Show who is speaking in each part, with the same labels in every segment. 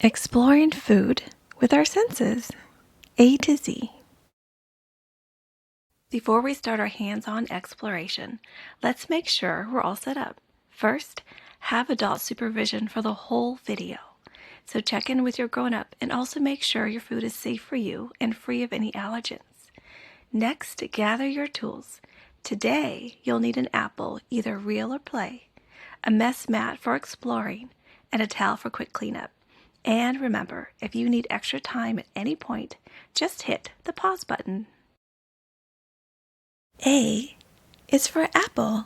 Speaker 1: Exploring food with our senses, A to Z. Before we start our hands-on exploration, let's make sure we're all set up. First, have adult supervision for the whole video. So check in with your grown-up and also make sure your food is safe for you and free of any allergens. Next, gather your tools. Today, you'll need an apple, either real or play, a mess mat for exploring, and a towel for quick cleanup. And remember, if you need extra time at any point, just hit the pause button. A is for apple.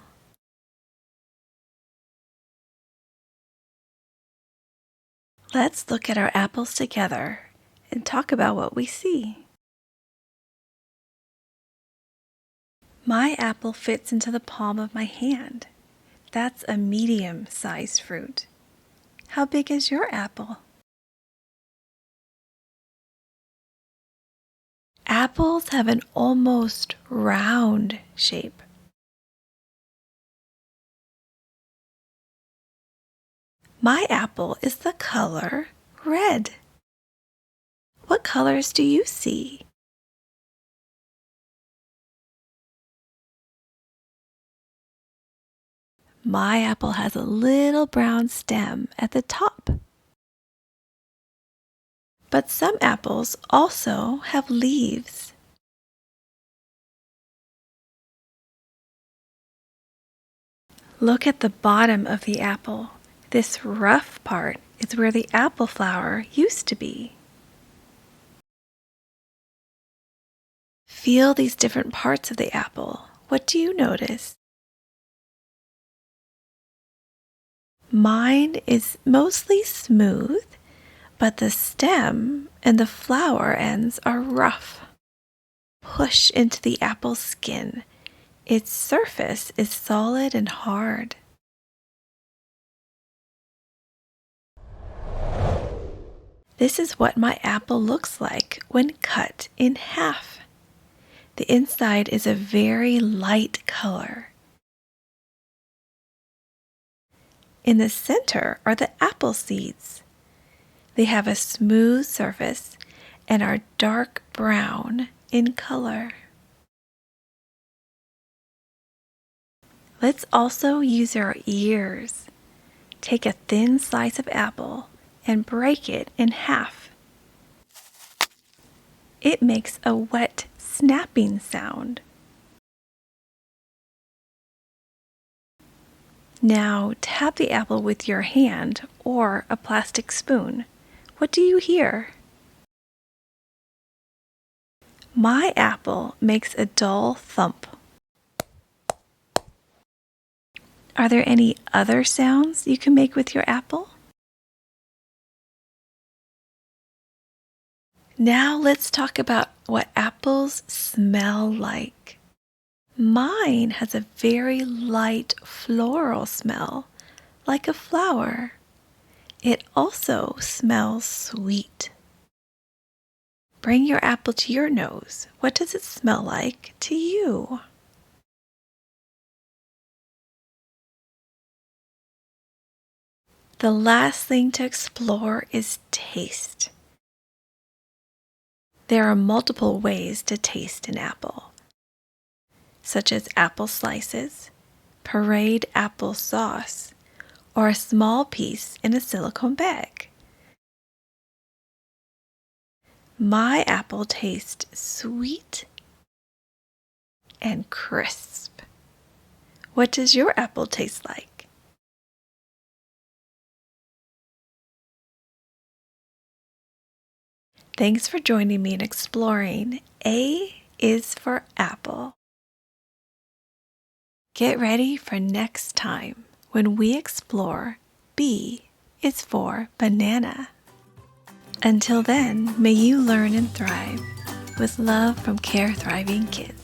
Speaker 1: Let's look at our apples together and talk about what we see. My apple fits into the palm of my hand. That's a medium-sized fruit. How big is your apple? Apples have an almost round shape. My apple is the color red. What colors do you see? My apple has a little brown stem at the top. But some apples also have leaves. Look at the bottom of the apple. This rough part is where the apple flower used to be. Feel these different parts of the apple. What do you notice? Mine is mostly smooth, but the stem and the flower ends are rough. Push into the apple skin. Its surface is solid and hard. This is what my apple looks like when cut in half. The inside is a very light color. In the center are the apple seeds. They have a smooth surface and are dark brown in color. Let's also use our ears. Take a thin slice of apple and break it in half. It makes a wet snapping sound. Now tap the apple with your hand or a plastic spoon. What do you hear? My apple makes a dull thump. Are there any other sounds you can make with your apple? Now let's talk about what apples smell like. Mine has a very light floral smell, like a flower. It also smells sweet. Bring your apple to your nose. What does it smell like to you? The last thing to explore is taste. There are multiple ways to taste an apple, such as apple slices, pureed apple sauce, or a small piece in a silicone bag. My apple tastes sweet and crisp. What does your apple taste like? Thanks for joining me in exploring A is for apple. Get ready for next time when we explore B is for banana. Until then, may you learn and thrive with love from Care Thriving Kids.